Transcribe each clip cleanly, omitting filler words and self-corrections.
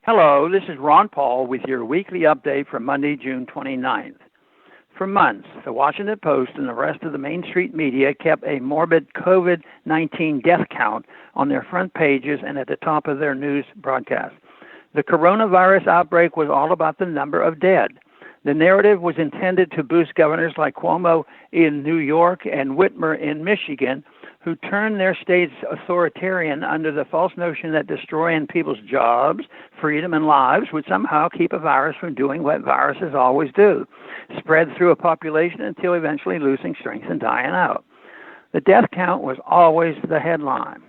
Hello, this is Ron Paul with your weekly update for Monday, June 29th. For months, the Washington Post and the rest of the Main Street media kept a morbid COVID-19 death count on their front pages and at the top of their news broadcasts. The coronavirus outbreak was all about the number of dead. The narrative was intended to boost governors like Cuomo in New York and Whitmer in Michigan, who turned their states authoritarian under the false notion that destroying people's jobs, freedom, and lives would somehow keep a virus from doing what viruses always do, spread through a population until eventually losing strength and dying out. The death count was always the headline.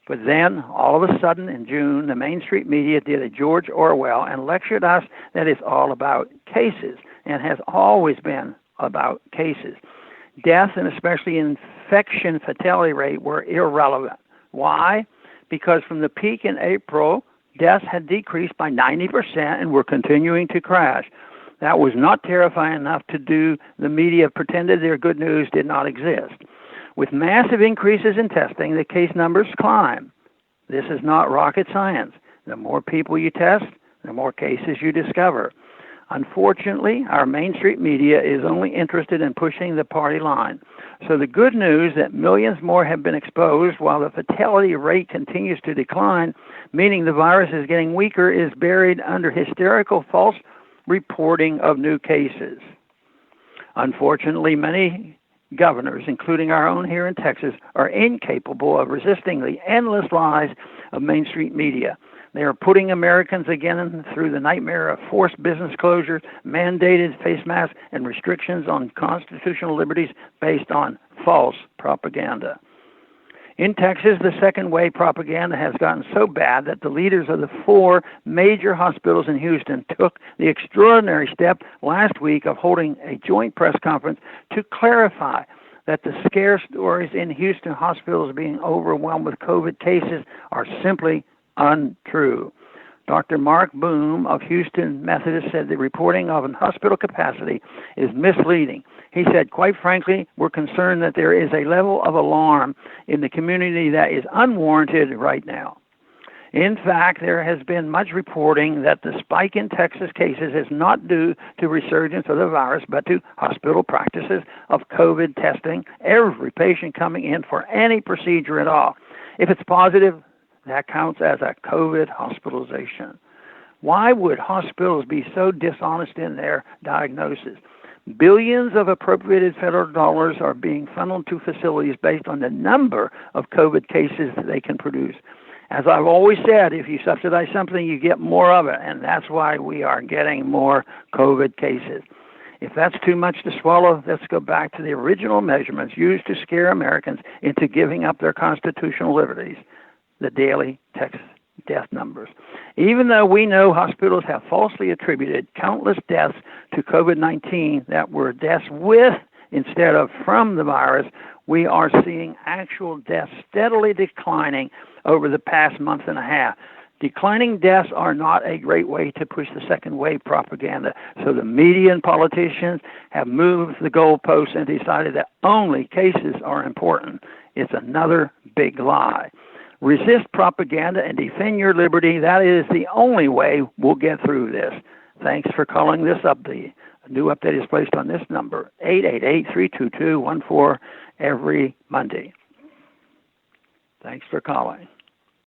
But then, all of a sudden, in June, the Main Street media did a George Orwell and lectured us that it's all about cases and has always been about cases. Death, and especially infection fatality rate, were irrelevant. Why? Because from the peak in April, deaths had decreased by 90% and were continuing to crash. That was not terrifying enough to do the media pretended their good news did not exist. With massive increases in testing, the case numbers climb. This is not rocket science. The more people you test, the more cases you discover. Unfortunately, our Main Street media is only interested in pushing the party line. So the good news that millions more have been exposed while the fatality rate continues to decline, meaning the virus is getting weaker, is buried under hysterical false reporting of new cases. Unfortunately, many governors, including our own here in Texas, are incapable of resisting the endless lies of Main Street media. They are putting Americans again through the nightmare of forced business closures, mandated face masks, and restrictions on constitutional liberties based on false propaganda. In Texas, the second wave propaganda has gotten so bad that the leaders of the 4 major hospitals in Houston took the extraordinary step last week of holding a joint press conference to clarify that the scare stories in Houston hospitals being overwhelmed with COVID cases are simply untrue. Dr. Mark Boom of Houston Methodist said the reporting of an hospital capacity is misleading. He said, quite frankly, we're concerned that there is a level of alarm in the community that is unwarranted right now. In fact, there has been much reporting that the spike in Texas cases is not due to resurgence of the virus, but to hospital practices of COVID testing every patient coming in for any procedure at all. If it's positive, that counts as a COVID hospitalization. Why would hospitals be so dishonest in their diagnosis? Billions of appropriated federal dollars are being funneled to facilities based on the number of COVID cases that they can produce. As I've always said, if you subsidize something, you get more of it, and that's why we are getting more COVID cases. If that's too much to swallow, let's go back to the original measurements used to scare Americans into giving up their constitutional liberties, the daily Texas death numbers. Even though we know hospitals have falsely attributed countless deaths to COVID-19 that were deaths with instead of from the virus, we are seeing actual deaths steadily declining over the past month and a half. Declining deaths are not a great way to push the second wave propaganda. So the media and politicians have moved the goalposts and decided that only cases are important. It's another big lie. Resist propaganda and defend your liberty. That is the only way we'll get through this. Thanks for calling this update. A new update is placed on this number, 888-322-14, every Monday. Thanks for calling.